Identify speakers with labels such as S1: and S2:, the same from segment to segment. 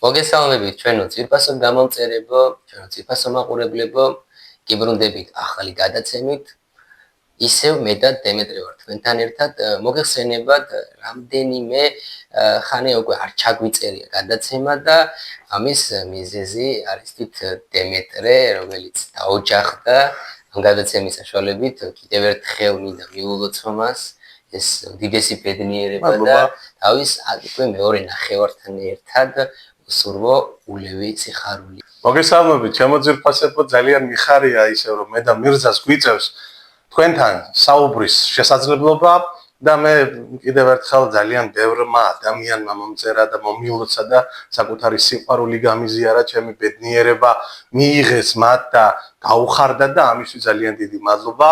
S1: მოგესალმებით ჩვენო ძვირფასო გამომწერებო, ჩვენო ძვირფასო მაყურებლებო, გიბრუნდებით ახალი გადაცემით. ისევ მე და დემეტრე ვარ თქვენთან ერთად. მოგეხსენებათ, რამდენიმე ხანი უკვე არ ჩაგვიწერია გადაცემა და ამის მიზეზი არის თვით დემეტრე, რომელიც დაოჯახდა. ამ გადაცემის საშუალებით კიდევ ერთხელ მინდა მიულოცო მას ეს უდიდესი ბედნიერება და თავის უკვე მეორე ნახევართან ერთად სურვო ულევი სიხარული.
S2: მოგესალმებით, ჩემო ძვირფასებო, ძალიან მიხარია ისე რომ მე და მირზას გვიწევს თქვენთან საუბრის შესაძლებლობა და მე კიდევ ერთხელ ძალიან ბევრმა ადამიანმა მომწერა და მომიულოცა და საკუთარი სიყვარული გამიზიარა, ჩემი ბედნიერება მიიღეს მათ და გაუხარდა და ამისთვის ძალიან დიდი მადლობა.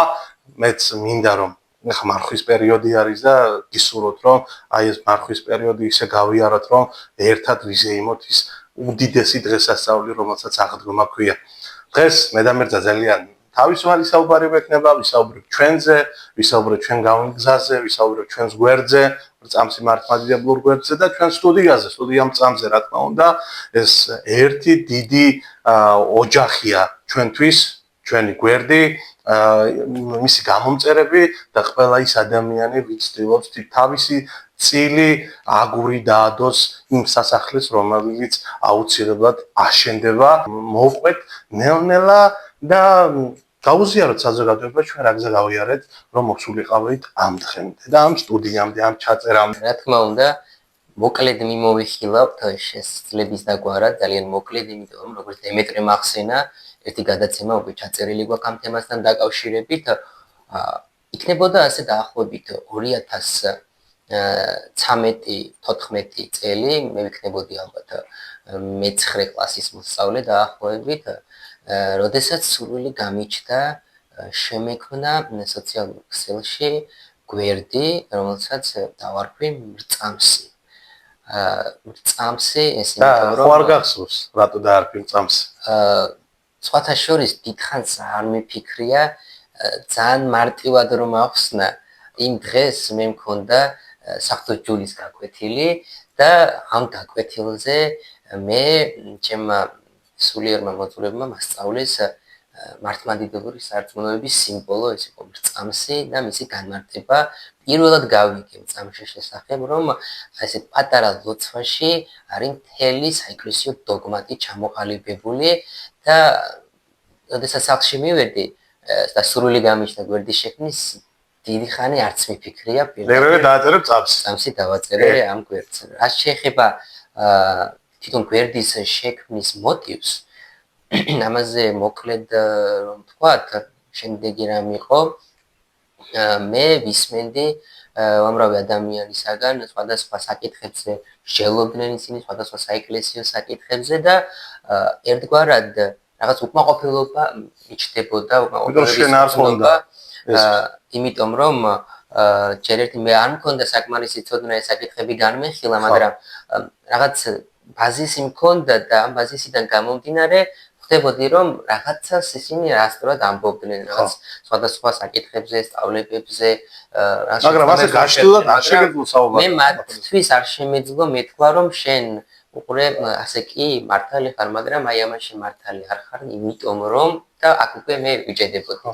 S2: მეც მინდა რომ ახლა მარხვის პერიოდი არის და გისურვოთ რომ აი ეს მარხვის პერიოდი ისე გავიაროთ რომ ერთად ვიზეიმოთ ის უდიდესი დღესასწაული რომელსაც აღდგომა ქვია. დღეს მე და მერცა ძალიან თავისუფალი საუბარი ვექნება, ვისაუბრებ ჩვენზე, ვისაუბრებ ჩვენ გამგზაზე, ვისაუბრებ ჩვენს გვერდზე, წამსი მართლმადიდებლურ გვერდზე და ჩვენ სტუდიაზე, სტუდიამ წამზე რა თქმა უნდა, ეს ერთი დიდი ოჯახია ჩვენთვის, ჩვენი გვერდი, მისი გამომწერები და ყველა ის ადამიანი, ვინც ცდილობს თავისი წილი აგური დაადოს იმ სასახლეს, რომელიც აუცილებლად აშენდება. მოვყვეთ ნელ-ნელა და გავუზიაროთ საზოგადოება ჩვენ რა გზა გავიარეთ, რომ მოსულიყავით ამ დღემდე და ამ სტუდიამდე, ამ ჩაწერამდე.
S1: რა თქმა უნდა, მოკლედ მიმოვიხილავთ შესაძლების დაგვარა, ძალიან მოკლედ, იმიტომ რომ როგორც დემეტრემ ახსენა, ერთი გადაცემა უკვე ჩაწერილი გვაქვს ამ თემასთან დაკავშირებით. იქნებოდა ასე დაახლოებით 2013-14 წელი, მე ვიქნებოდი ალბათ მე-9 კლასის მოსწავლე დაახლოებით, როდესაც სურვილი გამიჩნდა შემექმნა სოციალურ ქსელში გვერდი, რომელსაც დავარქვი მრწამსი. მრწამსი ეს
S2: იმიტომ რომ ხო არ გახსოვს, რატო დაარქვი მრწამსი?
S1: სხვათა შორის დიდხანს არ მიფიქრია, ძალიან მარტივად რომ ახსნა, იმ დღეს მე მქონდა საღვთო ჯულის გაკვეთილი და ამ გაკვეთილზე მე ჩემმა სულიერმა მოწვეულმა მასწავლეს მართლმადიდებლური სარწმუნოების სიმბოლო, ეს იყო მრწამსი და მისი განმარტება. პირველად გავიგე მრწამსის შესახებ, რომ ესე პატარა ლოცვაში არის მთელი საეკლესიო დოგმატი ჩამოყალიბებული და როდესაც სახლში მივედი და სურვილი გამიჩნდა გვერდის შექმნის, დიდი ხანი არც მიფიქრია
S2: პირველად დააწერე მრწამსი.
S1: მრწამსი დავაწერე ამ გვერდს. რაც შეეხება თვითონ გვერდის შექმნის მოტივს, ამაზე მოკლედ რომ ვთქვათ, შემდეგი რამ იყო, მე ვისმენდი უამრავი ადამიანისაგან სხვადასხვა საკითხებზე მსჯელობდნენ ისინი სხვადასხვა საეკლესიო საკითხებზე და ერთგვარად რაღაც უკმაყოფილება მიჩნდებოდა, უკმაყოფილება, იმიტომ რომ ჯერ ერთი მე არ მქონდა საკმარისი ცოდნა ეს საკითხები განმეხილა, მაგრამ რაღაც ბაზისი მქონდა და ამ ბაზისიდან გამომდინარე ხდებოდი რომ რაღაცას ისინი რასწორად ამბობდნენ, რაღაც სხვადასხვა საკითხებზე, სწავლებებზე,
S2: მაგრამ ასე გაშლილად არ შეგეძლო საუბარი.
S1: მე მათთვის არ შემეძლო მეთქვა რომ შენ უყურე ასე კი მართალი ხარ, მაგრამ აი ამაში მართალი არ ხარ, იმიტომ რომ და აქ უკვე მე ვიჭედებოდი.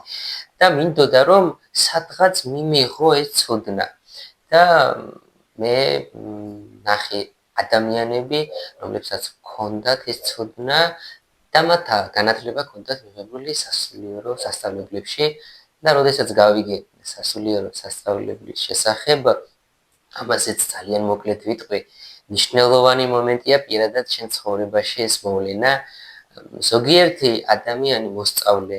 S1: და მინდოდა რომ სადღაც მიმიღო ეს ცოდნა. და მე ნახე ადამიანები, რომლებსაც ჰქონდათ ეს ცოდნა და მათ განათლება ჰქონდათ მიღებული სასულიერო სასწავლებლებში და როდესაც გავიგე სასულიერო სასწავლებლის შესახებ, ამაზეც ძალიან მოკლედ ვიტყვი, მნიშვნელოვანი მომენტია პირადად შენ ცხოვრებაში ეს მოვლენა. ზოგიერთი ადამიანი მოსწავლე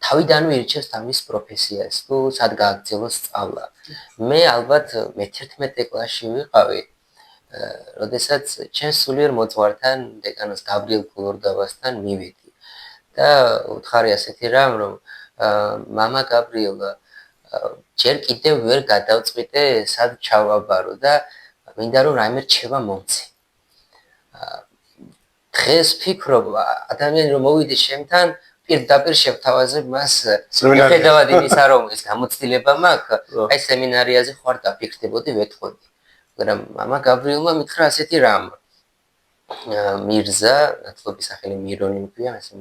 S1: თავიდანვე ირჩევს თავის პროფესიას, თუ სად გააგრძელოს სწავლა. მე ალბათ მე-11 კლასში ვიყავი, როდესაც ჩემს სულიერ მოძღვართან, დეკანოს გაბრიელ გულორდაბასთან მივედი. და უთხარი ასეთი რამ, რომ მამა გაბრიელ, ჯერ კიდევ ვერ გადავწყვიტე სად ჩავაბარო და მინდა რომ რაიმე რჩევა მომცე. დღეს ფიქრობ, ადამიანი რომ მოვიდეს შემთან, პირდაპირ შევთავაზებ მას, მიუხედავად იმისა, რომ ეს გამოცდილება მაქვს, აი სემინარიაზე ხარ დაფიქრდებოდი, ვეთხოვდი. მაგრამ მამა გაბრიელმა მითხრა ასეთი რამ. მირზა, ნათლობის სახელი მირონი მქვია, ასე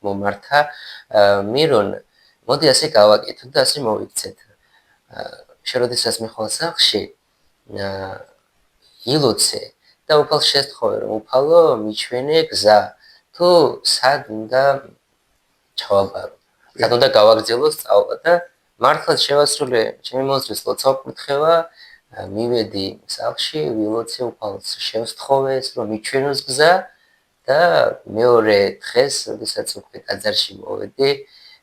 S1: მომართა მირონ, მოდი ასე გავაკეთოთ და ასე მოვიქცეთ. შენ როდესაც მიხვალ სახლში, ილოცე და უფალს შესთხოვე, რომ უფალო მიჩვენე გზა, თუ სად უნდა ჩავაბარო. სად უნდა გავაგრძელო სწავლა და მართლაც შევასრულე ჩემი მოსვლის ლოცვა-კურთხევა, მივედი სახლში, ვილოცე უფალს, შევსთხოვეს, რომ მიჩვენოს გზა და მეორე დღეს, როდესაც უკვე ტაძარში მოვედი,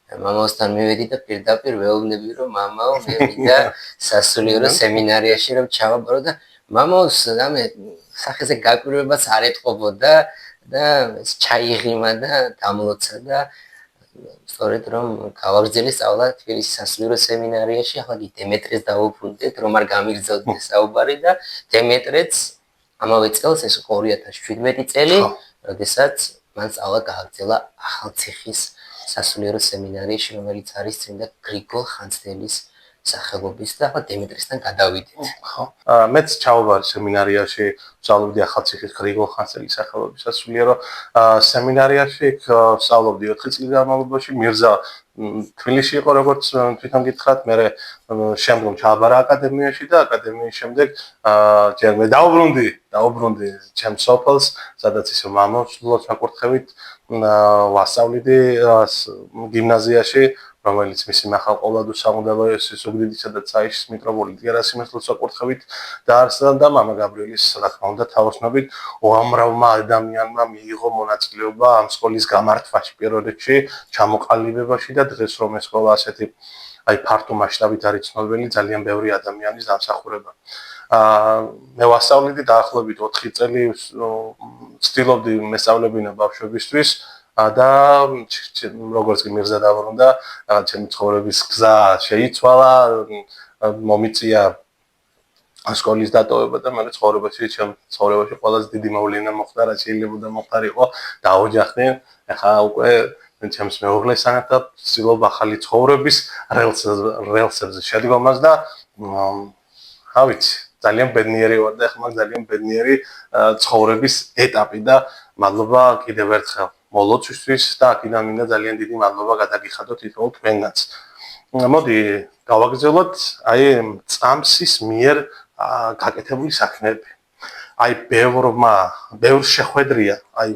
S1: მამასთან მივედი და პირდაპირ ვეუბნები, რომ მამაო, მე მინდა სასულიერო სემინარიაში რომ ჩავაბარო და მამაოს რამე სახეზე გაკვირვებას არ ეთყობოდა და ჩაიღიმა და დამლოცა და სწორედ რომ გავაგრძელე სწავლა თბილისის სასულიერო სემინარიაში, ახლა კი დემეტრეს დავუბრუნდეთ, რომ არ გამიგრძელდეს საუბარი და დემეტრეც ამავე წელს ეს 2017 წელი, როდესაც მან სწავლა გააგრძელა ახალციხის სასულიერო სემინარიაში, რომელიც არის წმინდა გრიგოლ ხანძთელის სახელობის და ახლა დემეტრესთან გადავიდეთ.
S2: ხო. მეც ჩავაბარე სემინარიაში, ვსწავლობდი ახალციხის გრიგოლ ხანძთელის სახელობის სასულიერო სემინარიაში, ვსწავლობდი 4 წლის განმავლობაში. მირზა თბილისში იყო, როგორც თვითონ გითხრათ, მე შემდგომ ჩავაბარა აკადემიაში და აკადემიის შემდეგ ჯერ მე დაუბრუნდი ჩემს სოფელს, სადაც ისე მამოს ლოცვა-კურთხევით ვასწავლიდი გიმნაზიაში, რომელიც მისი მახალყოვლადო სამუდელოების ზუგდიდისა და ცაიშის მიტროპოლიტ გერასიმეს ლოცვა-კურთხევით დაარსდა და მამა გაბრიელის, რა თქმა უნდა, თაოსნობით უამრავმა ადამიანმა მიიღო მონაწილეობა ამ სკოლის გამართვაში, პირველ რიგში ჩამოყალიბებაში და დღეს რომ ეს სკოლა ასეთი აი ფართო მასშტაბით არის ცნობილი, ძალიან ბევრი ადამიანის დამსახურება. მე ვასწავლიდი დაახლოებით 4 წელი, ვცდილობდი მესწავლებინა ბავშვებისთვის და როგორც კი მირზა დაბრუნდა, ჩემი ცხოვრების გზა შეიცვალა, მომიწია სკოლის დატოვება და მე ცხოვრებაში ყველაზე დიდი მოვლენა მოხდა, რაც შეიძლება მოხდარიყო, დაოჯახდი. ახლა უკვე ჩემს მეუღლეს სანახავ, ვცდილობ ახალი ცხოვრების რელსებზე შედგომას და რა ვიცი, ძალიან ბედნიერი ვარ და ახლა მაგ ძალიან ბედნიერი ცხოვრების ეტაპი და მადლობა კიდევ ერთხელ მოლოცვისთვის და აქედან მინდა ძალიან დიდი მადლობა გადაგიხადოთ თითოეულ თქვენგანს. მოდი გავაგრძელოთ აი წამსის მიერ გაკეთებული საქმეები. აი ბევრ შეხვედრია, აი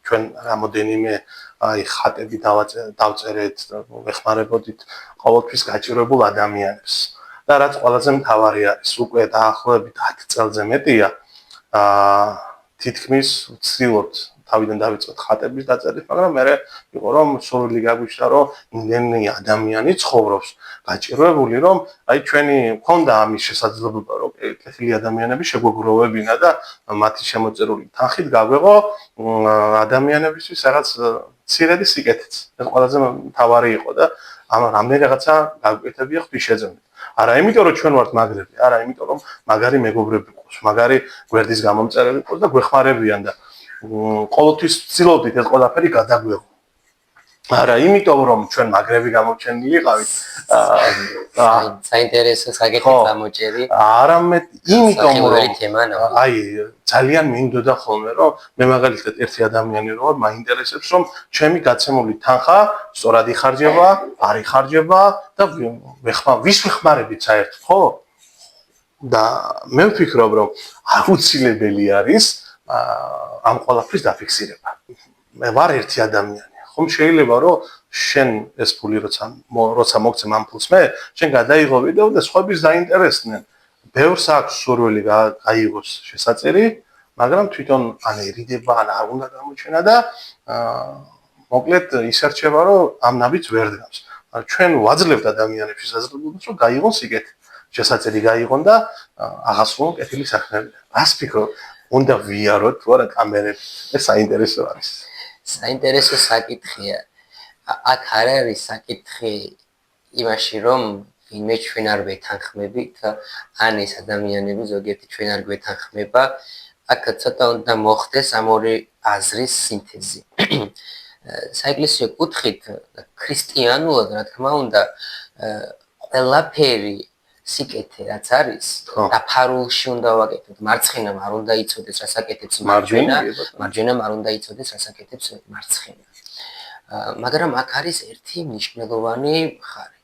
S2: ჩვენ რამოდენიმე აი ხატები დავწერეთ, ვეხმარებოდით ყოველთვის გაჭირვებულ ადამიანებს. და რაც ყველაზე მთავარი არის, უკვე დაახლოებით 10 წელზე მეტია, თითქმის ვცდილობთ თავიდან დავიწყოთ ხატების დაწერით, მაგრამ მე იყო რომ სრული გაგვიჩნდა, რომ იმდენი ადამიანი ცხოვრობს გაჭირვებული, რომ აი ჩვენი მქონდა ამის შესაძლებლობა, რომ კეთილი ადამიანები შეგვეგროვებინა და მათი შემოწერული თანხით გავეღო ადამიანებისთვის რაღაც ცირედი სიკეთეც. ეს ყველაზე მთავარი იყო და ამ რამდენი რაღაცა გაგვეკეთებია ღვთისმშეწმებით. არა იმიტომ რომ ჩვენ ვართ მაგრები, არა იმიტომ რომ მაგარი მეგობრები ყავს, მაგარი გვერდის გამომწერები ყავს და გვეხმარებიან და ყოველთვის ვცდილობდით ეს ყველაფერი გადაგვეღო. არა იმიტომ რომ ჩვენ მაგრები გამოჩენილი ვიყავით,
S1: საინტერესო საკითხი გამოჭერი.
S2: არამედ იმიტომ რომ აი ძალიან მინდოდა ხოლმე რომ მე მაგალითად ერთი ადამიანი რო ვარ, მაინტერესებს რომ ჩემი გაცემული თანხა სწორად იხარჯება, არ იხარჯება და ვის ვეხმარებით საერთოდ, ხო? და მე ვფიქრობ რომ აუცილებელი არის ამ ყველაფრის დაფიქსირება. მე ვარ ერთი ადამიანი. ხომ შეიძლება რომ შენ ეს ფული როცა მოგცემ ამ ფულს მე, შენ გადაიღო ვიდეო და სხვაების დაინტერესდნენ. ბევრს აქვს სურვილი გაიგოს შესაწერი, მაგრამ თვითონ ან ერიდება, ან არ უნდა გამოჩენა და მოკლედ ისერჩება რომ ამ ნაბიჯს ვერ დგამს. ჩვენ ვაძლევთ ადამიანებს შესაძლებლობას რომ გაიღონ სიკეთე. შესაწერი გაიღონ და აღასრულონ კეთილი საქმეები. რას ფიქრობ, უნდა ვიაროთ თუ არა კამერები? ეს საინტერესო არის.
S1: საინტერესო საკითხია. აქ არ არის საკითხი იმაში, რომ ვინმე ჩვენ არ ვეთანხმებით, ან ეს ადამიანები ზოგიერთი ჩვენ არ გვეთანხმება. აქ ცოტა უნდა მოხდეს ამ ორი აზრის სინთეზი. საეკლესიო კუთხით ქრისტიანულად, რა თქმა უნდა, ყველაფერი სიკეთე რაც არის და ფარულში უნდა ვაკეთოთ მარცხენამ არ უნდა იცოდეს რას აკეთებს მარჯვენამ არ უნდა იცოდეს რას აკეთებს მარცხენა მაგრამ აქ არის ერთი მნიშვნელოვანი მხარე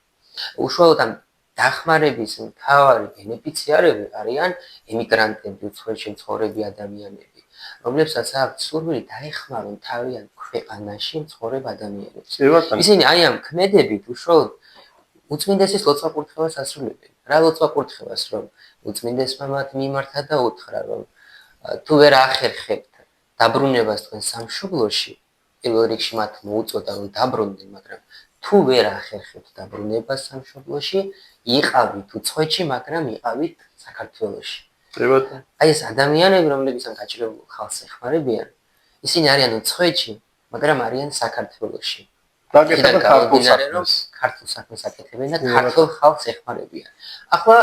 S1: უშუალოდ ამ დახმარების მთავარი ბენეფიციარები არიან ემიგრანტები უცხოეთში მცხოვრები ადამიანები რომლებსაც აქვს სურვილი დაეხმარონ თავიანთ ქვეყანაში მცხოვრებ ადამიანებს ისინი აი ამ ქმედებით უშუალოდ უწმინდესის ლოცვა-კურთხევას ასრულებენ. რა ლოცვა-კურთხევას, რომ უწმინდესმა მათ მიმართა და უთხრა, რომ თუ ვერ ახერხებთ დაბრუნებას თქვენ სამშობლოში, პირველ რიგში მათ მოუწოდა, რომ დაბრუნდნენ, მაგრამ თუ ვერ ახერხებთ დაბრუნებას სამშობლოში, იყავით უცხოეთში, მაგრამ იყავით საქართველოში. აი ეს ადამიანები, რომლებიც ამ გაჭირებულ ხალხს ეხმარებიან, ისინი არიან უცხოეთში, მაგრამ არიან საქართველოში. ქართულ საქმეს აკეთებენ და ქართულ ხალხს ეხმარებიან. ახლა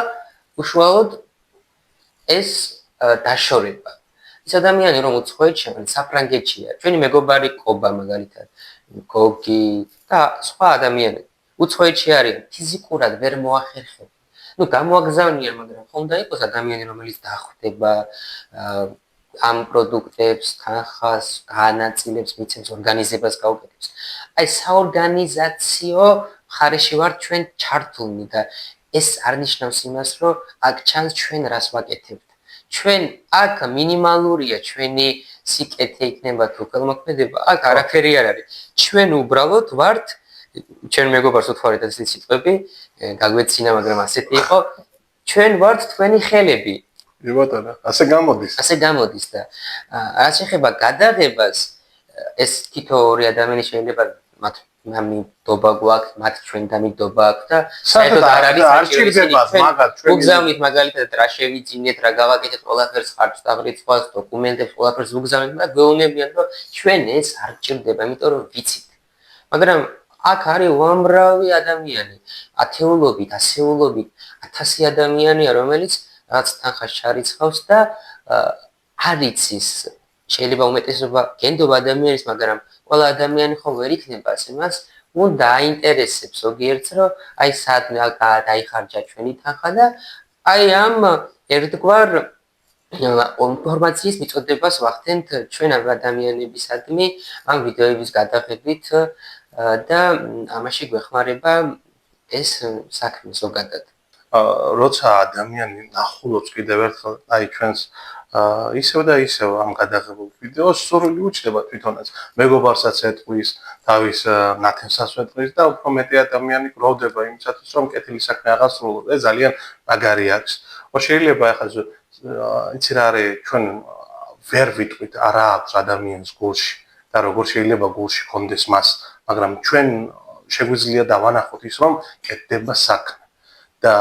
S1: უშუალოდ ეს დაშორება. ის ადამიანი რომ უცხოეთში, მაგრამ საფრანგეთშია, ჩვენი მეგობარი კობა მაგალითად, გოგი და სხვა ადამიანები უცხოეთში არიან, ფიზიკურად ვერ მოახერხებენ. ნუ გამოაგზავნიან, მაგრამ ხომ და იყოს ადამიანი, რომელიც დახვდება ამ პროდუქტებს, თანხას, განაწილებს, მიცემს ორგანიზებას გაუკეთებს. აი საორგანიზაციო მხარეში ვარ ჩვენ ჩართულნი და ეს არნიშნავს იმას, რომ აქ ჩანს ჩვენ რას ვაკეთებთ. ჩვენ აქ მინიმალურია ჩვენი სიკეთე იქნება თუ ხელმოქმედება, აქ არაფერი არ არის. ჩვენ უბრალოდ ვართ ჩვენ მეგობარს უთხრით ეს სიტყვები, გაგვეცინა, მაგრამ ასეთი იყო. ჩვენ ვართ თქვენი ხელები.
S2: ბატონო, ასე გამოდის.
S1: ასე გამოდის და რაც შეეხება გადაღებას, ეს თითო ორი ადამიანი შეიძლება მათ მიდობა გვაქვს, მათ ჩვენ დამიდობა აქვს და საერთოდ არ არის
S2: არჩევდება მაგათ ჩვენ
S1: უგზავნით მაგალითად რა შევიძინეთ, რა გავაკეთეთ, ყველაფერს ხარჯს დავრიცხავს, დოკუმენტებს, ყველაფერს უგზავნით და გვეუბნებიან, რომ ჩვენ ეს არ ჭირდება, იმიტომ რომ ვიცით. მაგრამ აქ არის უამრავი ადამიანი, ათეულობით, ასეულობით, 1000 ადამიანია, რომელიც რაც თანხას ჩარიცხავს და არ იცის შეიძლება უმეტესობა გენდობა ადამიანის, მაგრამ ყველა ადამიანი ხო ვერ იქნება ასე მას უნდა აინტერესებს ზოგიერთს, რომ აი სადმე დაიხარჯა ჩვენი თანხა და აი ამ ერთგვარ ინფორმაციის მიწოდებას ვახდენთ ჩვენ ადამიანებისადმი ამ ვიდეოების გადაღებით და ამაში გვეხმარება ეს საქმე ზოგადად.
S2: როცა ადამიანი ნახულობს კიდევ ერთხელ აი ჩვენს ისევ და ისევ ამ გადაღებულ ვიდეოს სურვილი უჩნდება თვითონაც მეგობარსაც ეთყვის თავის ნათენსაც ეთყვის და უფრო მეტი ადამიანი გროვდება იმისათვის რომ კეთილი საქმე აღასრულოს ეს ძალიან მაგარი აქვს შეიძლება ახლა იცი რა არის ჩვენ ვერ ვიტყვით არა აქვს ადამიანის გულში და როგორ შეიძლება გულში კონდეს მას მაგრამ ჩვენ შეგვიძლია დავანახოთ ის რომ კეთდება საქმე და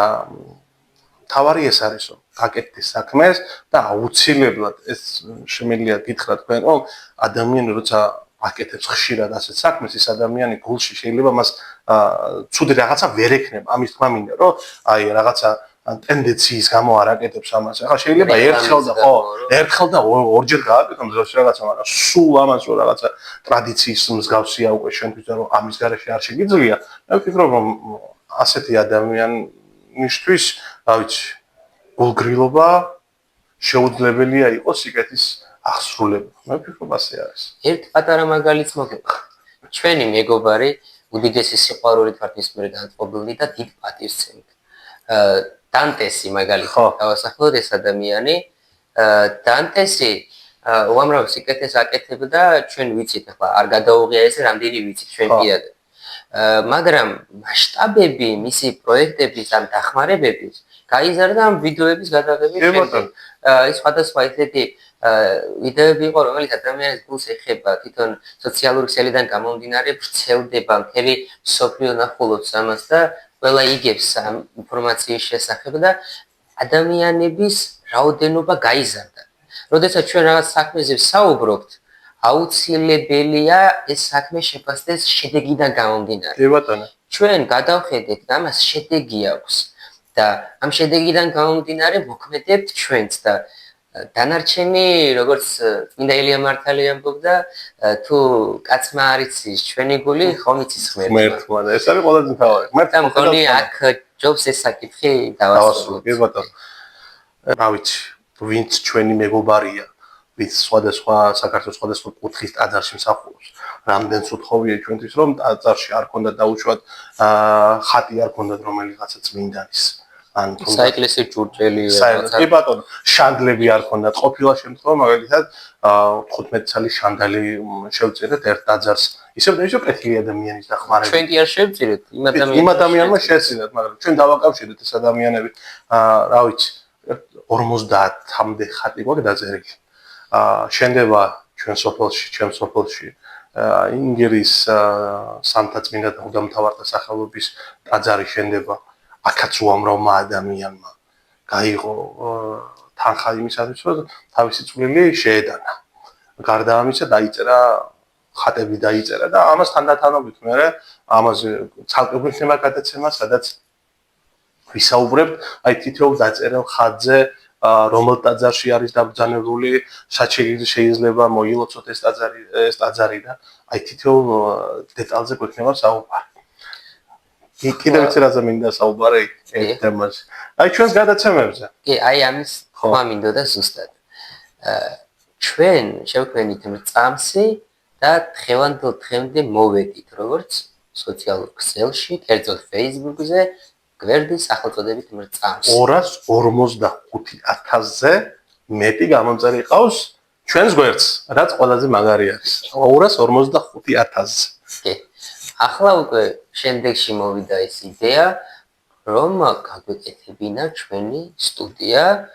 S2: თავარი ეს არის რომ გაკეთდეს საქმეს და აუცილებლად ეს შემიძლია გითხრათ თქვენ რომ ადამიანი როცა აკეთებს ხშირად ასეთ საქმეს ის ადამიანი გულში შეიძლება მას ცუდი რაღაცა ვერ ექნება ამის თქმა მინდა რომ აი რაღაცა ტენდენციის გამო არ აკეთებს ამას ახლა შეიძლება ერთხელ და ორჯერ გააკეთოს რაღაცა მაგრამ სულ ამას რომ რაღაცა ტრადიციის მსგავსია უკვე შენთვის რომ ამის გარეშე არ შეგიძლია მე ვფიქრობ რომ ასეთი ადამიანისთვის რა ვიცი გულგრილობა შეუძლებელია იყოს სიკეთის აღსრულება. მე ვფიქრობ ასე არის.
S1: ერთ პატარა მაგალითს მოგებთ. ჩვენი მეგობარი უდიდესი სიყვარულით ვართ მის მიერ განწყობილნი და დიდ პატივს ცემთ. დანტესი მაგალითად დავასახლოთ ეს ადამიანი. დანტესი უამრავ სიკეთეს აკეთებდა ჩვენ ვიცით ახლა არ გადაუღია ესე რამდენი ვიცით ჩვენ პირადად. მაგრამ მასშტაბები მისი პროექტების ამ დახმარებების გაიზარდა ამ ვიდეოების გადაღების შემდეგ. ეს სხვადასხვა ისეთი ვიდეოები იყო, რომელიც ადამიანის გულს ეხება, თვითონ სოციალური ქსელიდან გამომდინარე ვრცელდება, მთელი მსოფლიო ნახულობს ამას და ყველა იგებს ამ ინფორმაციის შესახებ და ადამიანების რაოდენობა გაიზარდა. როდესაც ჩვენ რაღაც საქმეზე ვსაუბრობთ, აუცილებელია ეს საქმე შეფასდეს შედეგიდან გამომდინარე. ჩვენ გადავხედეთ და ამას შედეგი აქვს. და ამ შედეგიდან გამომდინარე მოქმედებთ ჩვენც და დანარჩენი როგორც წმინდა ელია მართალი ამბობდა თუ კაცმა არ იცის ჩვენი გული ხომ იცის ღმერთმა
S2: ეს არის ყველაზე მთავარი
S1: და მგონი აქ ჯობს ეს საკითხი
S2: დავასრულოთ.
S1: დავასრულოთ.
S2: კი ბატონო. რა ვიცი, ვინც ჩვენი მეგობარია, ვინც სხვადასხვა საქართველოს სხვადასხვა კუთხის ტაძარში მსახურობს. რამდენს უთხოვია ჩვენთვის, რომ ტაძარში არ ქონდა დაუშვათ ხატი არ ქონდათ რომელიღაცა წმინდანის. ან
S1: საეკლესიო ჭურჭელი
S2: კი ბატონო, შანდლები არ ქონდათ. ყოფილა შემთხვევა, მაგალითად, 15 წელი შანდალი შევწირეთ ერთ ტაძარს. ისევ დაიშო კეთილი ადამიანის დახმარება.
S1: ჩვენ კი არ შევწირეთ
S2: იმ ადამიანმა შეეცინათ, მაგრამ ჩვენ დავაკავშირეთ ეს ადამიანები, რა ვიცი, 50-მდე ხატი გვაქვს დაწერილი. შენდება ჩვენ სოფელში, ჩემ სოფელში, ინგერის სამთაწმინდა მღვდელმთავართა სახელობის ტაძარი შენდება. აქაც უამრავმა ადამიანმა გაიღო თანხა იმისათვის, რომ თავისი წვლილი შეედანა. გარდა ამისა დაიწერა ხატები დაიწერა და ამას თანდათანობით მე ამაზე ცალკე გვიხსნება გადაცემა, სადაც ვისაუბრებთ აი თითოეულ დაწერილ ხატზე რომელ ტაძარში არის დაბრძანებული, შეიძლება მოილოცოთ ეს ტაძარი და აი თითოეულ დეტალზე გვიხსნება საუბარი. კიდევ ერთი რაზე მინდა საუბარი ერთ თემაზე. აი ჩვენს გადაცემებზე.
S1: კი, აი ამის ხმა მინდოდა ზუსტად. ჩვენ შევქმნით მრწამსი და დღევანდელ დღემდე მოვედით როგორც სოციალურ ქსელში, კერძოდ Facebook-ზე გვერდის სახელწოდებით მრწამსი.
S2: 255,000-ზე მეტი გამომწერი ყავს ჩვენს გვერდს, რაც ყველაზე მაგარი არის. 255,000-ზე.
S1: კი. ახლა უკვე შემდეგში მოვიდა ეს იდეა, რომ გაგვეკეთებინა ჩვენი სტუდია.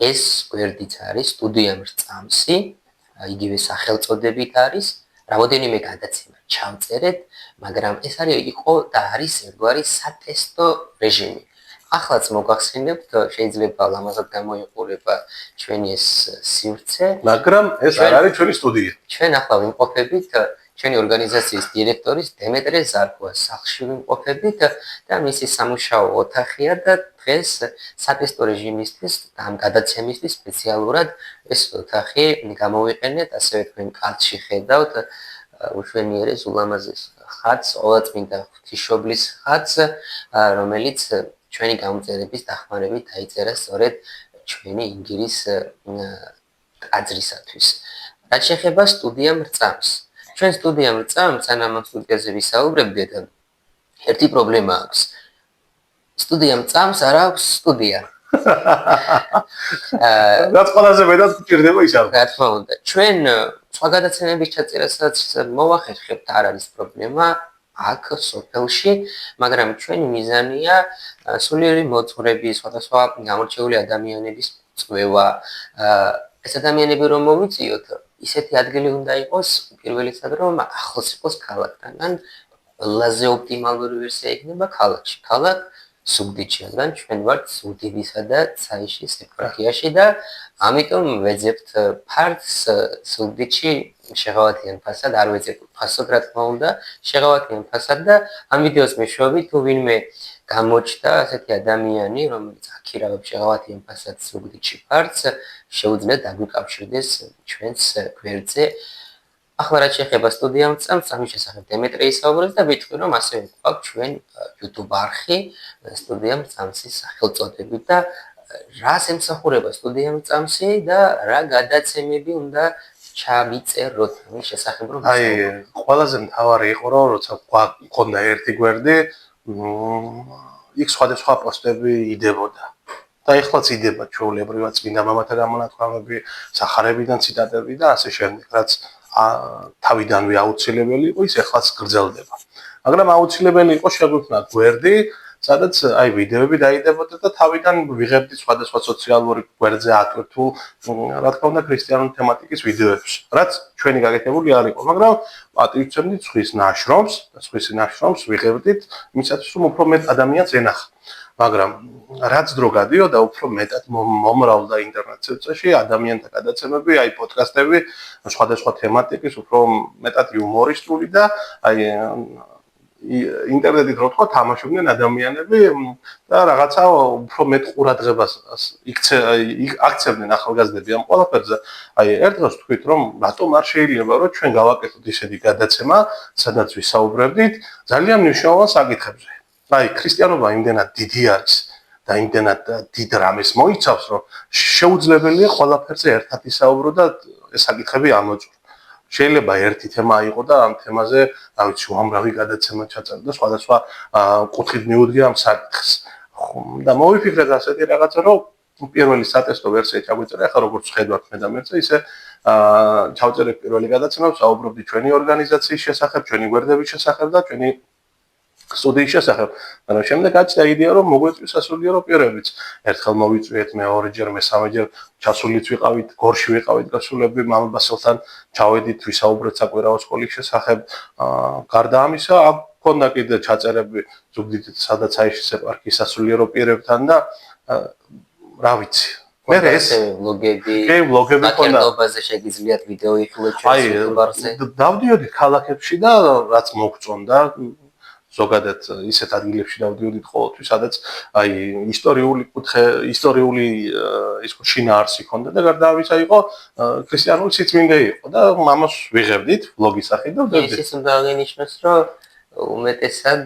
S1: ეს გვერდიც არის სტუდია მრწამსი, იგივე სახელწოდებით არის. რამოდენიმე გადაცემა ჩავწერეთ, მაგრამ ეს იყო და არის ერთგვარი სატესტო რეჟიმი. ახლაც მოგახსენებთ, შეიძლება ლამაზად გამოიყურება ჩვენი ეს სივრცე,
S2: მაგრამ ეს არ არის ჩვენი სტუდია.
S1: ჩვენ ახლა ვიმყოფებით ჩვენი ორგანიზაციის დირექტორის დემეტრე ზარქუას სახლში ვიმყოფებით და მისი სამუშაო ოთახია და დღეს სატესტო რეჟიმისთვის და ამ გადაცემისთვის სპეციალურად ეს ოთახი გამოვიყენეთ, ასევე თქვენ კარტში ხედავთ უშვენიერეს ულამაზეს ხატს, ყოვლადწმინდა ღვთისმშობლის ხატს, რომელიც ჩვენი გამომწერების დახმარებით დაიწერა სწორედ ჩვენი ინგირის ტაძრისათვის. რაც შეეხება სტუდია მრწამს. ჩვენ სტუდია მრწამს, სანამ ამ სტუდიაზე ვისაუბრებდით, ერთი პრობლემა აქვს. სტუდია მრწამს არ აქვს სტუდია.
S2: რაც ყველაზე მეტად გჭირდება ის არის.
S1: რა თქმა უნდა, ჩვენ სხვა გადაცემების ჩაწერასაც მოვახერხებთ, არ არის პრობლემა აქ სოფელში, მაგრამ ჩვენი მიზანია სულიერი მოძღვრები, სხვადასხვა გამორჩეული ადამიანების წვევა. ეს ადამიანები რომ მოვიწიოთ, ისეთი ადგილი უნდა იყოს პირველიცად რომ ახლოს იყოს ქალაქთან. ან ყველაზე ოპტიმალური ვერსია იქნება ქალაქში. ქალაქ სუგდიდში, რადგან ჩვენ ვართ სუგდიდისა და ცაიშის ეპარქიაში და ამიტომ ვეძებთ ფართს სუგდიდში შეღავათიან ფასად, არ ვეძებთ ფასად, რა თქმა უნდა, შეღავათიან ფასად და ამ ვიდეოს მეშვეობით თუ ვინმე გამოჩნდა ასეთი ადამიანი, რომელიც აქირავებს შეღავათიან ფასად სუგდიდში ფართს, შეუძლიათ დაგვიკავშირდეს ჩვენს გვერდზე. ახლა რაც შეეხება სტუდია მრწამს, ამის შესახებ დემეტრე ისაუბრებს და ვიტყვი რომ ასევე გვაქვს ჩვენ YouTube არხი სტუდია მრწამსის სახელწოდებით და რას ემსახურება სტუდია მრწამსი და რა გადაცემები უნდა ჩავიწეროთ ამის შესახებ რომ
S2: აი, ყველაზე მთავარი იყო რომ როცა გვქონდა ერთი გვერდი, იქ სხვადასხვა პოსტები იდებოდა. და ეხლაც იდება ჩვეულებრივად წმინდა მამათა გამონათქვამები, სახარებიდან ციტატები და ასე შემდეგ, რაც თავიდანვე აუცილებელი იყო, ის ეხლაც გრძელდება. მაგრამ აუცილებელი იყო შეგვიქმნა გვერდი, სადაც აი ვიდეოები დაიდებოდა და თავიდან ვიღებდით სხვადასხვა სოციალური გვერდზე ატვირთულ, რა თქმა უნდა, ქრისტიანული თემატიკის ვიდეოებს, რაც ჩვენი გაკეთებული არ იყო, მაგრამ პატივცემდით სხვის ნაშრომს და სხვის ნაშრომს ვიღებდით, იმისათვის რომ უფრო მეტ ადამიანს ენახა. მაგრამ რაც დრო გადიოდა, უფრო მეტად მომრავლდა ინტერნეტ სივრცეში ადამიანთა გადაცემები, აი პოდკასტები, სხვადასხვა თემატიკის, უფრო მეტად იუმორისტული და აი ინტერნეტით რო თქვა, თამაშობდნენ ადამიანები და რაღაცა უფრო მეტ ყურადღებას აქცევდნენ ახალგაზრდები ამ ყველაფერზე. აი ერთ დღეს თქვით, რომ რატომ არ შეიძლება რომ ჩვენ გავაკეთოთ ისეთი გადაცემა, სადაც ვისაუბრებდით ძალიან მნიშვნელოვან საკითხებზე. აი ქრისტიანობა იმდენად დიდი არის და იმდენად დიდ რამეს მოიცავს, რომ შეუძლებელია ყველაფერზე ერთად ისაუბრო და საკითხები ამოწურო. შეიძლება ერთი თემა იყო და ამ თემაზე, რა ვიცი, უამრავი გადაცემა ჩაწერდა და სხვადასხვა კუთხით მიუდგე ამ საკითხს. და მოვიფიქრეთ ასეთი რაღაცა, რომ პირველი სატესტო ვერსია ჩაგვიწერა, ახლა როგორც ხედავთ მე და მეც, ისე ჩავწერეთ პირველი გადაცემა, საუბრობდი ჩვენი ორგანიზაციის შესახებ, ჩვენი გვერდების შესახებ და ჩვენი სტუდიის შესახებ. მაგრამ შემდეგ გაჩნდა იდეა, რომ მოგვეწვის სასულიერო პირებიც. ერთხელ მოვიწვიეთ, მეორეჯერ, მესამეჯერ ჩასულიც ვიყავით, გორში ვიყავით გასულები მამაბასელთან, ჩავედით, ვისაუბრეთ საკვირაო სკოლის შესახებ. გარდა ამისა, აქ ქონდა კიდე ჩაწერები ზუგდიდით, სადაც აიშის ეპარქიის სასულიერო პირებთან და რა ვიცი. მე ეს
S1: ვლოგები,
S2: კი, ვლოგები ქონდა.
S1: ნაკერდობაზე შეგიძლიათ ვიდეო იხილოთ ჩვენს YouTube-ზე.
S2: დავდიოდი ქალაქებში და რაც მოგწონდა ზოგადად ისეთ ადგილებში დავდიოდით ყოველთვის, სადაც აი ისტორიული ის შინაარსი ქონდა და გარდა ამისა იყო ქრისტიანული სიწმინდე იყო და ამას ვიღებდით ვლოგის სახით და ვდებდით.
S1: ის უნდა აღინიშნოს, რომ უმეტესად,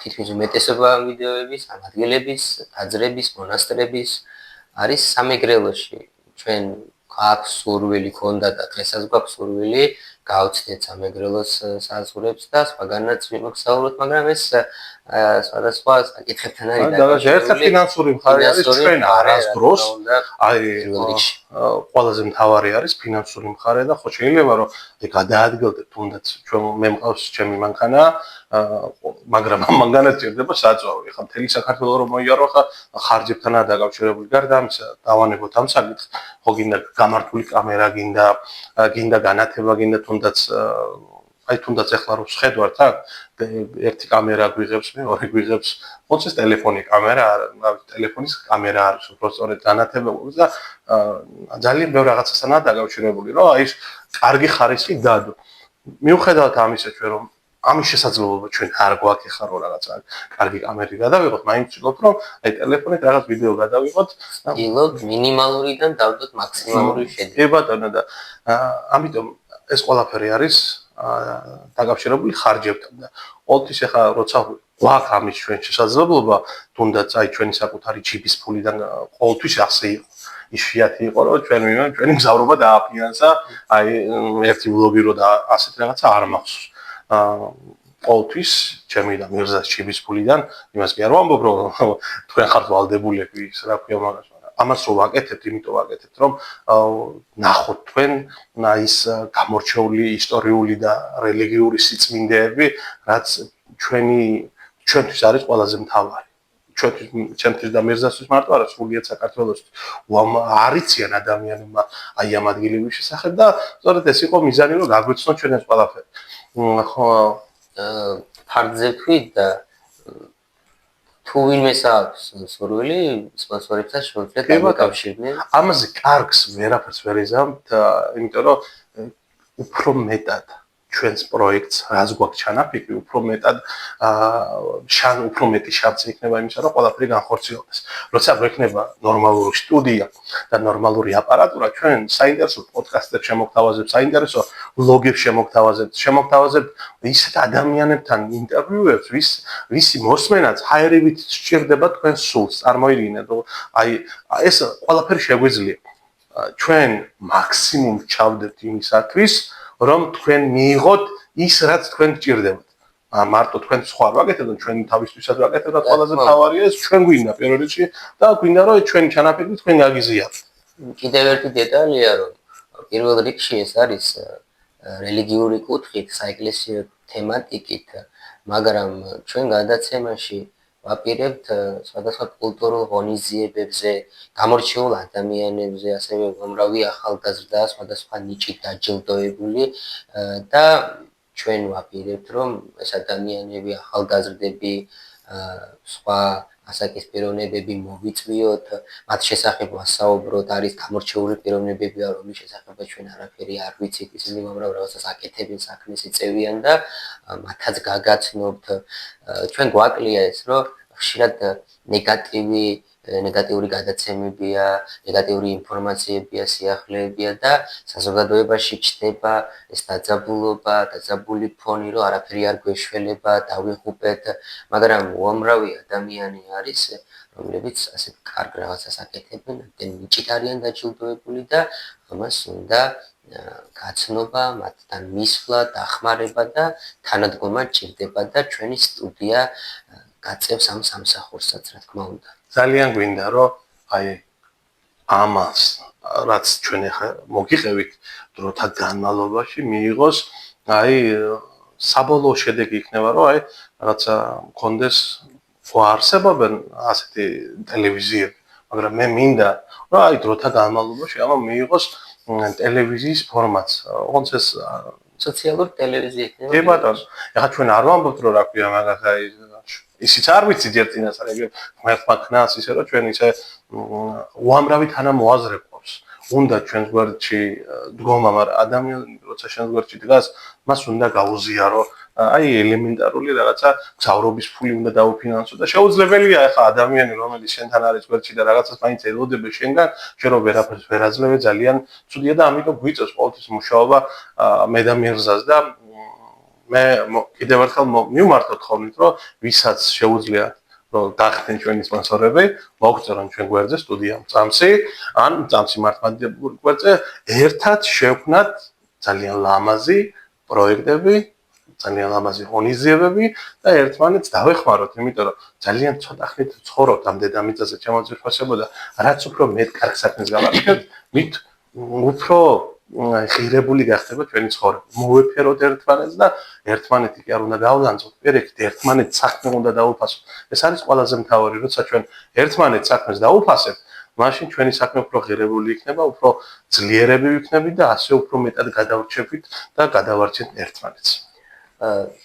S1: თითქმის უმეტესობა ვიდეოების, ამ ადგილების, ტაძრების, მონასტრების არის სამეგრელოში. ჩვენ გვაქვს სურვილი ქონდა და დღესაც გვაქვს სურვილი გავცდეთ სამეგრელოს საზღვრებს და სხვაგანაც ვიმოგზაუროთ, მაგრამ ეს სხვადასხვა საკითხებთან არის
S2: დაკავშირებული. ერთ ფინანსური მხარე არის ჩვენ არასდროს, აი ყველაზე მთავარი არის ფინანსური მხარე და ხო შეიძლება რომ გადაადგილდეთ თუნდაც ჩვენ მე მყავს ჩემი მანქანა, მაგრამ ამ მანქანას ჭირდება საწვავი. ხა მთელი საქართველოს რომ მოიარო, ხა ხარჯებთანაა დაკავშირებული. გარდა ამისა, დავანებოთ ამ საკითხს, ხო გინდა გამართული კამერა, გინდა განათება, გინდა თუნდაც ახლა რომ შედვართ აქ ერთი კამერა გვიღებს, მეორე გვიღებს, მოწეს ტელეფონი კამერა, ტელეფონის კამერა არის უბრალოდ განათება და ძალიან ბევრ რაღაცასთანაა დაკავშირებული, რომ აი ეს კარგი ხარისხი დადო. მიუხედავად ამისა, ჩვენ რომ ამის შესაძლებლობა ჩვენ არ გვაქვს ახლა რომ რაღაცა კარგი კამერი გადავიღოთ, მაინც ვცდილობთ რომ აი ტელეფონით რაღაც ვიდეო გადავიღოთ და
S1: ვცდილობთ მინიმალურიდან დავდოთ მაქსიმალური შედეგი.
S2: კი ბატონო და ამიტომ ეს ყველაფერი არის დაკავშირებული ხარჯებთან და ყოველთვის ახლა როცა გვაქვს ამის ჩვენ შესაძლებლობა, თუნდაც აი ჩვენი საკუთარი ჯიბის ფულიდან ყოველთვის ასე იყო. ისიათი იყო რომ ჩვენი მგზავრობა დააფინანსა, აი ერთი ვლოგი რო და ასეთ რაღაცა არ მახსოვს. ყოველთვის ჩემი და მირზას ჯიბის ფულიდან, იმას კი არ ვამბობ რომ თქვენ ხართ ვალდებულები, ის რა ქვია მაგას, მაგრამ ამას რო ვაკეთებთ, იმიტომ ვაკეთებთ რომ ნახოთ თქვენ ის გამორჩეული ისტორიული და რელიგიური სიწმინდეები, რაც ჩვენთვის არის ყველაზე მთავარი. ჩვენთვის და მირზასთვის მარტო არა, სრულიად საქართველოსთვის არიციან ადამიანებმა აი ამ ადგილების შესახებ და სწორედ ეს იყო მიზანი რომ გაგვეცნოთ ჩვენ ეს ყველაფერი. ხო
S1: ფარდზე ვთქვით და თუ ვინმეს აქვს სურვილი სპონსორებთან შეუძლიათ გამოკავშირდნენ.
S2: ამაზე კარგს ვერაფერს ვერ იზამთ, იმიტომ რომ უფრო მეტად ჩვენს პროექტს რაც გვაქვს ჩანაფიქრი, უფრო მეტად უფრო მეტი შანსი იქნება იმისა, რომ ყველაფერი განხორციელდეს. როცა გვექნება ნორმალური სტუდია და ნორმალური აპარატურა, ჩვენ საინტერესო პოდკასტებს შემოგთავაზებთ, საინტერესო ვლოგებს შემოგთავაზებთ ისეთ ადამიანებთან ინტერვიუებს, ვისი მოსმენაც ჰაერივით სჭირდება თქვენ სულს. წარმოიდგინეთ, რომ აი ეს ყველაფერი შეგვიძლია. ჩვენ მაქსიმუმ ჩავდებთ იმისათვის, რომ თქვენ მიიღოთ ის, რაც თქვენ გჭირდებათ. მარტო თქვენ სხვა ვაკეთებთ, ჩვენ თავისთვისაც ვაკეთებთ და ყველაზე მთავარია ეს ჩვენ გვინდა პირველ რიგში და გვინდა რომ ჩვენი ჩანაფიქრი თქვენ გაგიზიაროთ.
S1: კიდევ ერთი დეტალია, რომ პირველ რიგში ეს არის რელიგიური კუთხით, საეკლესიო თემატიკით, მაგრამ ჩვენ გადაცემაში ვაპირებთ სხვადასხვა კულტურულ ღონისძიებებზე, გამორჩეულ ადამიანებზე, ასევე უამრავი ახალგაზრდა, სხვადასხვა ნიჭით დაჯილდოებული და ჩვენ ვაპირებთ, რომ ეს ადამიანები, ახალგაზრდები, სხვა ასაკის პიროვნებები მოვიწვიოთ, მათ შესახებ ვასაუბროთ, არის გამორჩეული პიროვნებები, რომლის შესახებ ჩვენ არაფერი არ ვიცით, ისინი უამრავ რაღაცას აკეთებენ, საქმეს იწევიან და მათაც გაგაცნობთ. ჩვენ გვაკლია ეს, რომ ხშირად ნეგატივი ნეგატიური გადაცემებია, ნეგატიური ინფორმაციებია, სიახლეებია და საზოგადოებაში ჩნდება ეს დაძაბულობა, დაძაბული ფონი, რომ არაფერი არ გვეშველება, დავიღუპეთ, მაგრამ უამრავი ადამიანი არის, რომლებიც ასეთ კარგ რაღაცას აკეთებენ, ნიჭით არიან დაჯილდოებული და ამას უნდა გაცნობა, მათთან მისვლა, დახმარება და თანადგომა ჭირდება და ჩვენი სტუდია გაწევს ამ სამსახურსაც, რა თქმა უნდა.
S2: ძალიან გვინდა რომ აი ამას რაც ჩვენ ახლა მოგიყევით დროთა განმავლობაში მიიღოს აი საბოლოო შედეგი იქნება რომ აი რაღაცა მქონდეს ვარსებობენ ასეთი ტელევიზიები მაგრამ მე მინდა რომ აი დროთა განმავლობაში ამა მიიღოს ტელევიზიის ფორმატს ოღონდ ეს
S1: სოციალური ტელევიზია იქნება.
S2: კი ბატონო ახლა ჩვენ არ ვამბობთ რომ რა ქვია მაგას აი ისიც არ ვიცი ჯერ წინასწარ ღმერთმა ქნას ისე რომ ჩვენ ისე უამრავი თანამოაზრე გვყავს უნდა ჩვენს გვერდში დგომა მაგრამ ადამიანი როცა ჩვენს გვერდში დგას მას უნდა გაუზიარო აი ელემენტარული რაღაცა გზავრობის ფული უნდა დაუფინანსო და შეუძლებელია ახლა ადამიანი რომელიც შენთან არის გვერდში და რაღაცას მაინც ელოდება შენგან შენ რომ ვერაფერს ვერ აძლევე ძალიან ცუდია და ამიტომ გვიწევს ყოველთვის მუშაობა მე და მირზას და მე კიდევ ერთხელ მივმართოთ ხოლმე რომ ვისაც შეუძლია რომ გახდნენ ჩვენი სპონსორები, მოგწერონ ჩვენ გვერდზე სტუდია წამსი, ან წამსი მართლმადიდებლური გვერდზე ერთად შევქმნათ ძალიან ლამაზი პროექტები, ძალიან ლამაზი ღონისძიებები და ერთმანეთს დავეხმაროთ, იმიტომ რომ ძალიან ცოტა ხნით ცხოვრობთ ამ დედამიწაზე ჩემოძირფასებო და რაც უფრო მეტ კარგ საქმეს გავაკეთებთ, მით უფრო ღირებული გახდება ჩვენი ცხოვრება. მოვეფეროთ ერთმანეთს და ერთმანეთი კი არ უნდა გავლანძოთ, პირიქით ერთმანეთს საქმე უნდა დაუფასოთ. ეს არის ყველაზე მთავარი, როცა ჩვენ ერთმანეთს საქმეს დაუფასებთ, მაშინ ჩვენი საქმე უფრო ღირებული იქნება, უფრო ძლიერები ვიქნებით და ასე უფრო მეტად გადავრჩებით და გადავარჩენთ ერთმანეთს.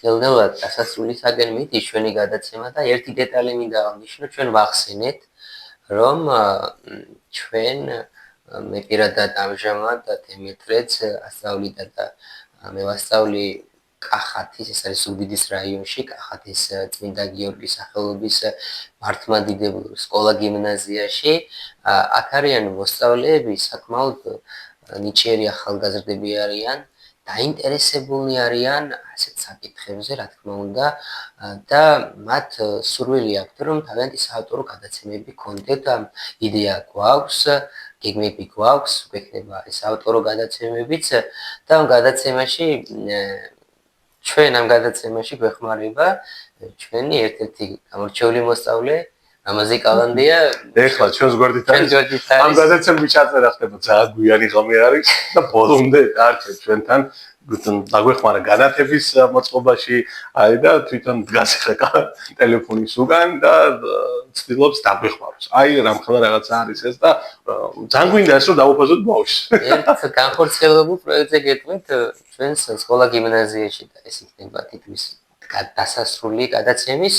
S1: ნელ-ნელა დასასრულისაკენ მიდის ჩვენი გადაცემა და ერთი დეტალი მინდა აღნიშნო, ჩვენ ვახსენეთ, რომ ჩვენ მე პირადად ამჟამად თემეთრეც ასწავლიდა და მე ვასწავლი კახათის, ეს არის ზუგდიდის რაიონში, კახათის წმინდა გიორგის სახელობის მართლმადიდებლურ სკოლა-გიმნაზიაში. აქ არიან მოსწავლეები, საკმაოდ ნიჭიერი ახალგაზრდები არიან, დაინტერესებული არიან ასეთ საკითხებზე, რა თქმა უნდა, და მათ სურვილი აქვთ, რომ თავიანთი საავტორო გადაცემები გქონდეთ, იდეა გვაქვს, გეგმები გვაქვს, გვექნება ეს ავტორო გადაცემებიც და ამ გადაცემაში ჩვენ ამ გადაცემაში გვეხმარება ჩვენი ერთ-ერთი გამორჩეული მოსწავლე რამაზი კალანდია.
S2: ეხლა ჩვენს გვერდით არის. ამ გადაცემებში ჩაწერა ხდება ძალიან გვიანი ღამე არის და ბოლომდე არჩევ ჩვენთან დაგვეხმარა განათების მოწყობაში, აი და თვითონ დგას ხა ტელეფონის უკან და ცდილობს დაგვეხმაროს. აი რამხელა რაღაცა არის ეს და ძალიან გვინდა ეს რომ დავუფასოთ ბავშვს.
S1: ერთ განხორციელებულ პროექტზე გეტყვით ჩვენს სკოლა-გიმნაზიაში და ეს იქნება თითქმის დასასრული გადაცემის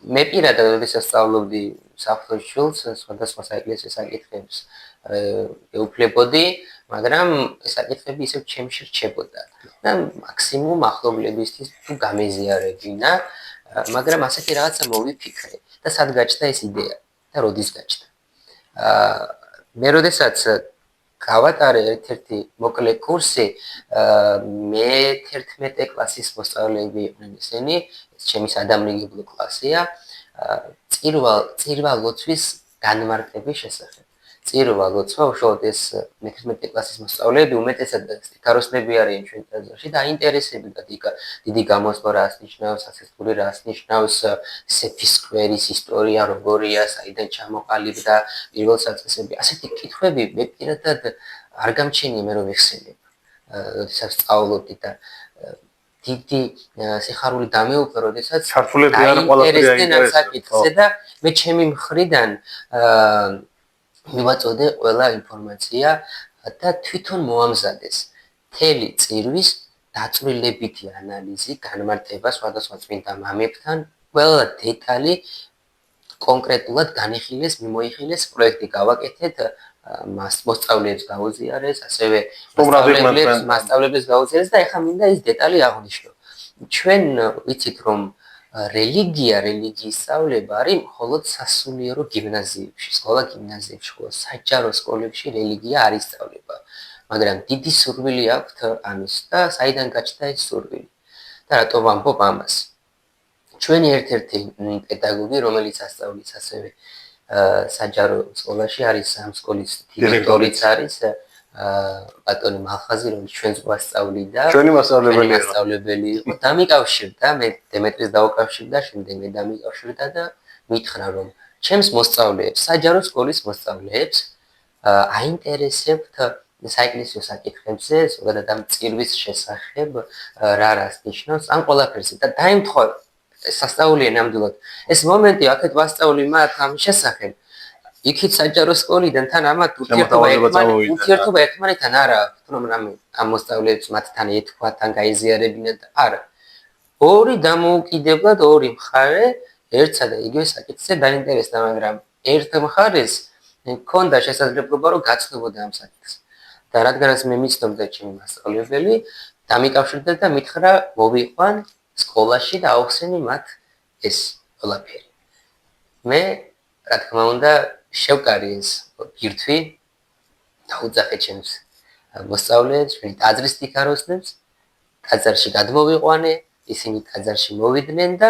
S1: მე პირადად როდესაც სწავლობდი საფრთხის შვილს, სხვადასხვა საეკლესიო საკითხებს ეუფლებოდი, მაგრამ ეს საკითხები ისევ ჩემში რჩებოდა. და მაქსიმუმ ახლობლებისთვის თუ გამეზიარებინა, მაგრამ ასეთი რაღაცა მოვიფიქრე და სად გაჩნდა ეს იდეა და როდის გაჩნდა. მე როდესაც გავატარე ერთ-ერთი მოკლე კურსი, მე 11 კლასის მოსწავლეები იყვნენ ისინი, ეს ჩემი სადამრიგებლო კლასია, წირვა ლოცვის განმარტების შესახებ. წირვა ლოცვა უშუალოდ ეს 11 კლასის მოსწავლეები უმეტესად სტიქაროსნები არიან ჩვენ ტაძარში და აინტერესებდა დიდი გამოსვლა რას ნიშნავს, ასეთური რას ნიშნავს, სეფის სკვერის ისტორია როგორია, საიდან ჩამოყალიბდა პირველ საწყისები. ასეთი კითხვები მე პირადად არ გამჩენია მე რომ ვიხსენებ. როდესაც სწავლობდი და დიდი სიხარული დამეუფლა, როდესაც
S2: ქართულები არ ყველაფერი
S1: აინტერესებდა და მე ჩემი მხრიდან მივაწოდე ყველა ინფორმაცია და თვითონ მოამზადეს მთელი წირვის დაწვრილებითი ანალიზი, განმარტება სხვადასხვა წმინდა მამებთან, ყველა დეტალი კონკრეტულად განიხილეს, მიმოიხილეს, პროექტი გავაკეთეთ, მოსწავლეებს გაუზიარეს, ასევე მასწავლებლებს გაუზიარეს და ეხლა მინდა ეს დეტალი აღვნიშნო. ჩვენ ვიცით რომ რელიგიის სწავლება არის მხოლოდ სასულიერო გიმნაზიებში, სკოლა-გიმნაზიებში, ხოლო საჯარო სკოლებში რელიგია არ ისწავლება. მაგრამ დიდი სურვილი აქვთ ამის და საიდან გაჩნდა ეს სურვილი? და რატო ვამბობ ამას? ჩვენი ერთ-ერთი პედაგოგი, რომელიც ასწავლის ასევე საჯარო სკოლაში არის ამ სკოლის დირექტორიც არის ბატონი მალხაზი, რომელიც ჩვენს გვასწავლიდა.
S2: ჩვენი მასწავლებელი
S1: იყო. დამიკავშირდა, მე დემეტრის დაუკავშირდა, შემდეგ მე დამიკავშირდა და მითხრა, რომ ჩემს მოსწავლეებს, საჯარო სკოლის მოსწავლეებს აინტერესებთ საეკლესიო საკითხებზე, ზოგადად ამ წირვის შესახებ, რა ნიშნავს ამ ყველაფერზე და დაემთხვა სასწაულია ნამდვილად. ეს момენტი აქეთ ვასწავლი მათ ამ შესახებ. იქით საჯარო სკოლიდან თან ამათ ურთიერთობა ერთმანეთთან არა აქვს, რომ რამე ამ მოსწავლეებს მათთან ეთქვა, თან გაიზიარებინათ, არა. ორი დამოუკიდებლად ორი მხარე ერთსა და იგივე საკითხზე დაინტერესდა, მაგრამ ერთ მხარეს ჰქონდა შესაძლებლობა, რომ გაცნობოდა ამ საკითხს. და რადგანაც მე მიცნობდა ჩემი მასწავლებელი, დამიკავშირდა და მითხრა, მოვიყვან სკოლაში და აუხსენი მათ ეს ყველაფერი. მე, რა თქმა უნდა, შევკარი ეს ბირთვი დაუძახე ჩემს მოსწავლეებს, ჩვენი ტაძრის თიქაროსნებს, ტაძარში გადმოვიყვანე, ისინი ტაძარში მოვიდნენ და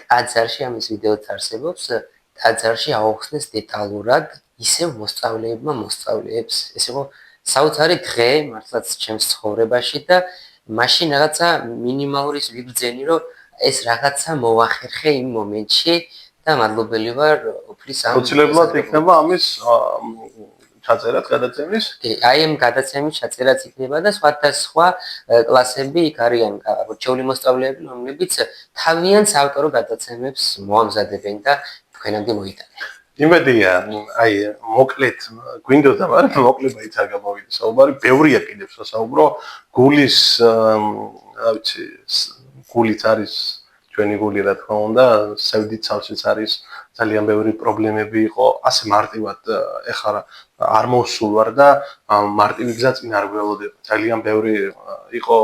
S1: ტაძარში ამის ვიდეოც არსებობს, ტაძარში აუხსნეს დეტალურად ისევ მოსწავლეებმა მოსწავლეებს. ეს იყო საოცარი დღე მართლაც ჩემს ცხოვრებაში და მაშინ რაღაცა მინიმალური ვიბრძენი, რომ ეს რაღაცა მოვახერხე იმ მომენტში და მადლობელი ვარ უფლის ამ.
S2: აუცილებლად იქნება ამის ჩაწერაც გადაცემის?
S1: კი, აი ამ გადაცემის ჩაწერაც იქნება და სხვადასხვა კლასები იქ არიან რჩეული მოსწავლეები, რომლებიც თავიანთ საავტორო გადაცემებს მოამზადებენ და თქვენამდე მოიტანენ.
S2: იმედია, აი მოკლედ გვინდოდა, მაგრამ მოკლედ მაინც არ გამოვიდა საუბარი, ბევრია კიდევ სასაუბრო, გულის, რა ვიცი, გულიც არის ჩვენი გული რა თქმა უნდა, სევდით სავსეც არის ძალიან ბევრი პრობლემები იყო, ასე მარტივად ეხლა არ მოსულ ვარ და მარტივი გზა წინ არ გველოდება. ძალიან ბევრი იყო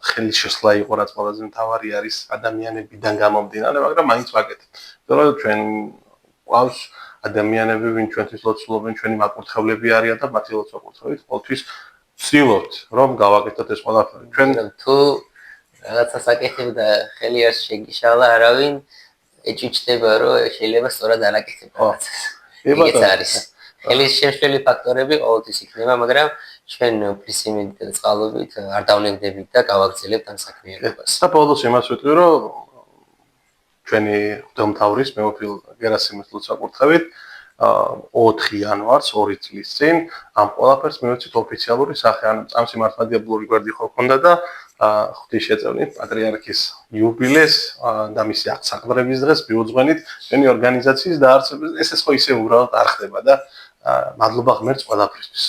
S2: ხელისშესლა იყო, რაც ყველაზე მთავარი არის ადამიანებიდან გამომდინარე, მაგრამ მაინც ვაკეთებ. იმიტომ რომ ჩვენ ყავს ადამიანები, ვინ ჩვენთვის ლოცულობენ, ჩვენი მაკურთხევლები არიან და მათი ლოცვა-კურთხევით ყოველთვის ვცდილობთ, რომ გავაკეთოთ ეს ყველაფერი. ჩვენ
S1: თუ რაღაცა საკეთებ და ხელი არ შეგიშალა არავინ ეჭვიჭდება, რომ შეიძლება სწორად არ აკეთებ რაღაცას. ეგეც არის. ხელის შეშლილი ფაქტორები ყოველთვის იქნება, მაგრამ ჩვენ უფლისიმით და წყალობით არ დავნებდებით და გავაგრძელებთ ამ საქმიანობას.
S2: და ბოლოს იმას ვიტყვი, რომ ჩვენი მღვდელმთავრის მეოფილ გერასიმეს ლოცვა-კურთხევით 4 იანვარს 2 წლის წინ ამ ყველაფერს მივეცით ოფიციალური სახე, ანუ წამსიმართმა დიაბლური გვერდი ხო ქონდა და ღვთის შეწევნით პატრიარქის იუბილეს და მისი აღსაყდრების დღეს მიუძღვენით ჩვენი ორგანიზაციის დაარსებას. ეს ხო ისე უბრალოდ არ ხდება და მადლობა ღმერთს ყველაფრისთვის.